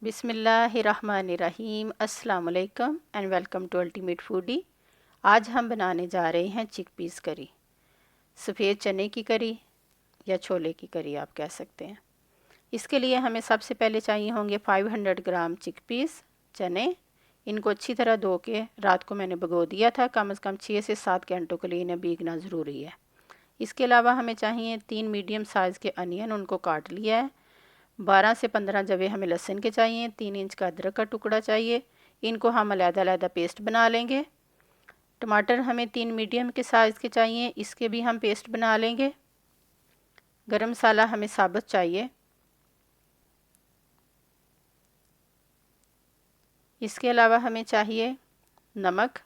बिस्मिल्लाहिर्रहमानिर्रहीम। अस्सलाम वालेकुम and welcome to ultimate foodie. आज हम बनाने जा रहे हैं चिकपीस करी, सफ़ेद चने की करी या छोले की करी आप कह सकते हैं। इसके लिए हमें सबसे पहले चाहिए होंगे 500 ग्राम चिकपीस चने। इनको अच्छी तरह धो के रात को मैंने भिगो दिया था। कम से कम 6 से 7 घंटों के लिए इन्हें भीगना ज़रूरी है। इसके अलावा हमें चाहिए 3 मीडियम साइज़ के अनियन, उनको काट लिया है। 12 से 15 जवे हमें लहसुन के चाहिए। 3 इंच का अदरक का टुकड़ा चाहिए। इनको हम अलग-अलग पेस्ट बना लेंगे। टमाटर हमें 3 मीडियम के साइज़ के चाहिए, इसके भी हम पेस्ट बना लेंगे। गरम मसाला हमें साबुत चाहिए। इसके अलावा हमें चाहिए नमक।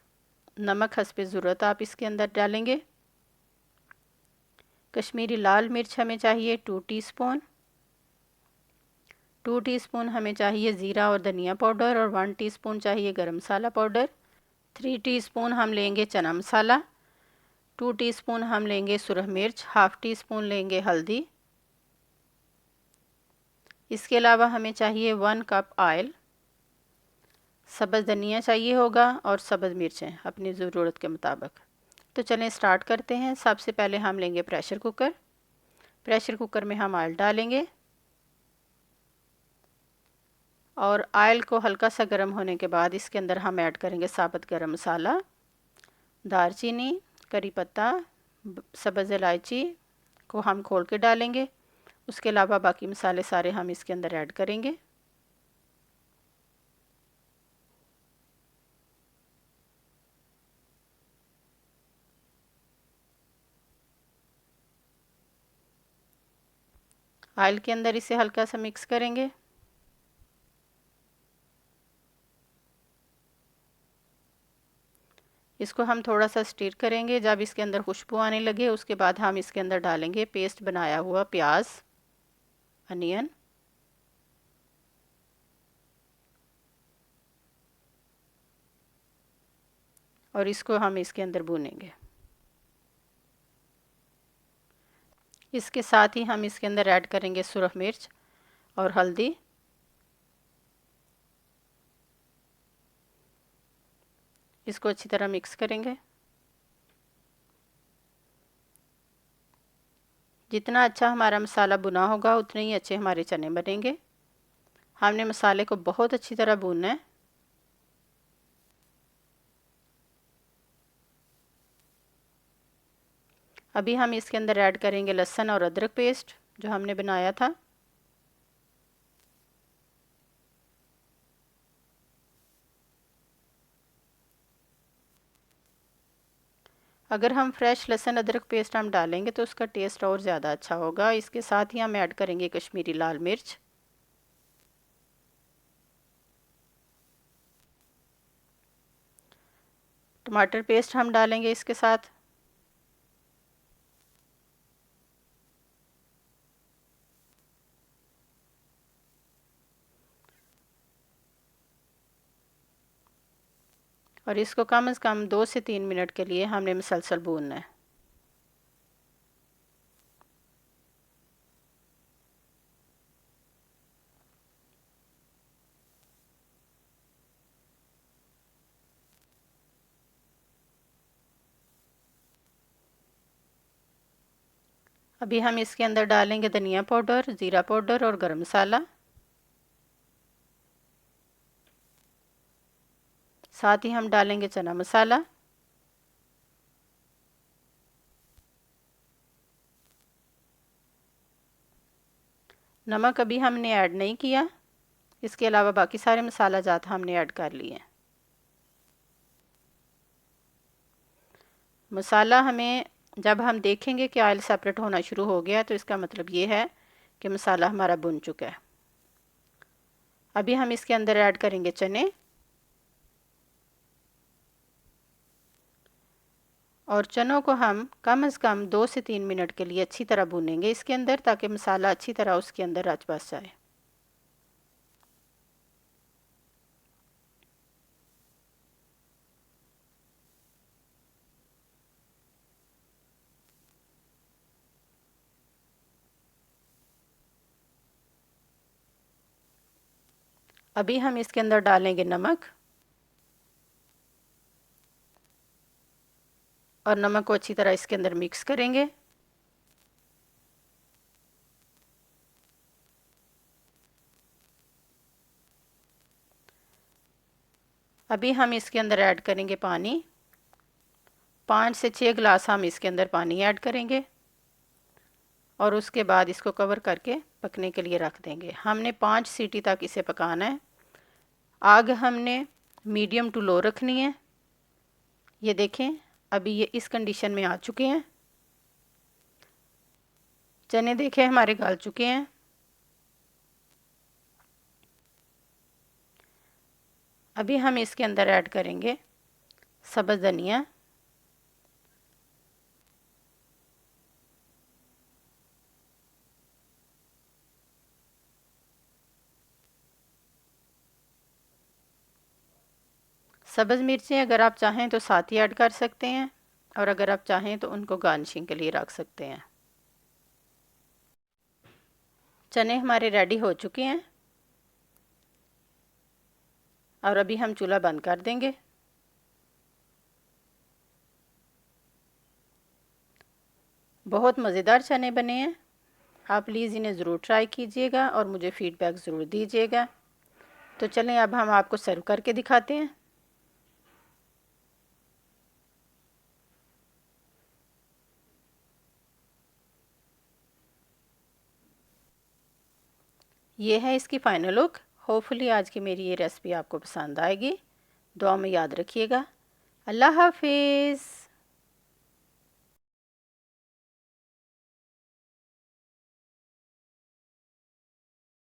नमक हस्बे ज़रूरत आप इसके अंदर डालेंगे। कश्मीरी लाल मिर्च हमें चाहिए 2 टीस्पून। 2 टीस्पून हमें चाहिए ज़ीरा और धनिया पाउडर और 1 टीस्पून चाहिए गरम मसाला पाउडर। 3 टीस्पून हम लेंगे चना मसाला। 2 टीस्पून हम लेंगे सुरख मिर्च। हाफ़ टी स्पून लेंगे हल्दी। इसके अलावा हमें चाहिए 1 कप ऑयल। सब्ज़ धनिया चाहिए होगा और सब्ज़ मिर्चें अपनी ज़रूरत के मुताबिक। तो चलें स्टार्ट करते हैं। सबसे पहले हम लेंगे प्रेशर कुकर। प्रेशर कुकर में हम ऑयल डालेंगे और ऑयल को हल्का सा गर्म होने के बाद इसके अंदर हम ऐड करेंगे साबुत गरम मसाला, दालचीनी, करी पत्ता, सब्ज़ इलायची को हम खोल के डालेंगे। उसके अलावा बाकी मसाले सारे हम इसके अंदर ऐड करेंगे। ऑयल के अंदर इसे हल्का सा मिक्स करेंगे। इसको हम थोड़ा सा स्टीर करेंगे। जब इसके अंदर खुशबू आने लगे उसके बाद हम इसके अंदर डालेंगे पेस्ट बनाया हुआ प्याज, अनियन और इसको हम इसके अंदर भूनेंगे। इसके साथ ही हम इसके अंदर ऐड करेंगे सुरख मिर्च और हल्दी। इसको अच्छी तरह मिक्स करेंगे। जितना अच्छा हमारा मसाला भुना होगा उतने ही अच्छे हमारे चने बनेंगे। हमने मसाले को बहुत अच्छी तरह भूनना है। अभी हम इसके अंदर ऐड करेंगे लहसुन और अदरक पेस्ट जो हमने बनाया था। अगर हम फ्रेश लहसुन अदरक पेस्ट हम डालेंगे तो उसका टेस्ट और ज़्यादा अच्छा होगा। इसके साथ ही हम ऐड करेंगे कश्मीरी लाल मिर्च, टमाटर पेस्ट हम डालेंगे इसके साथ। और इसको कम से कम 2 से 3 मिनट के लिए हमने मुसलसल भूनना है। अभी हम इसके अंदर डालेंगे धनिया पाउडर, ज़ीरा पाउडर और गरम मसाला। साथ ही हम डालेंगे चना मसाला। नमक अभी हमने ऐड नहीं किया। इसके अलावा बाकी सारे मसाला जात हमने ऐड कर लिए। मसाला हमें जब हम देखेंगे कि ऑयल सेपरेट होना शुरू हो गया तो इसका मतलब ये है कि मसाला हमारा भुन चुका है। अभी हम इसके अंदर ऐड करेंगे चने और चनों को हम कम से कम 2 से 3 मिनट के लिए अच्छी तरह भूनेंगे इसके अंदर, ताकि मसाला अच्छी तरह उसके अंदर रच बस जाए। अभी हम इसके अंदर डालेंगे नमक, और नमक को अच्छी तरह इसके अंदर मिक्स करेंगे। अभी हम इसके अंदर ऐड करेंगे पानी। 5 से 6 गिलास हम इसके अंदर पानी ऐड करेंगे और उसके बाद इसको कवर करके पकने के लिए रख देंगे। हमने 5 सीटी तक इसे पकाना है। आग हमने मीडियम टू लो रखनी है। ये देखें, अभी ये इस कंडीशन में आ चुके हैं। चने देखें हमारे गल चुके हैं। अभी हम इसके अंदर ऐड करेंगे सब्ज़ धनिया, सब्ज़ मिर्चें अगर आप चाहें तो साथ ही ऐड कर सकते हैं, और अगर आप चाहें तो उनको गार्निशिंग के लिए रख सकते हैं। चने हमारे रेडी हो चुके हैं और अभी हम चूल्हा बंद कर देंगे। बहुत मज़ेदार चने बने हैं। आप प्लीज़ इन्हें ज़रूर ट्राई कीजिएगा और मुझे फ़ीडबैक ज़रूर दीजिएगा। तो चलें अब हम आपको सर्व करके दिखाते हैं। ये है इसकी फ़ाइनल लुक। होपफुली आज की मेरी ये रेसिपी आपको पसंद आएगी। दुआ में याद रखिएगा। अल्लाह हाफिज़।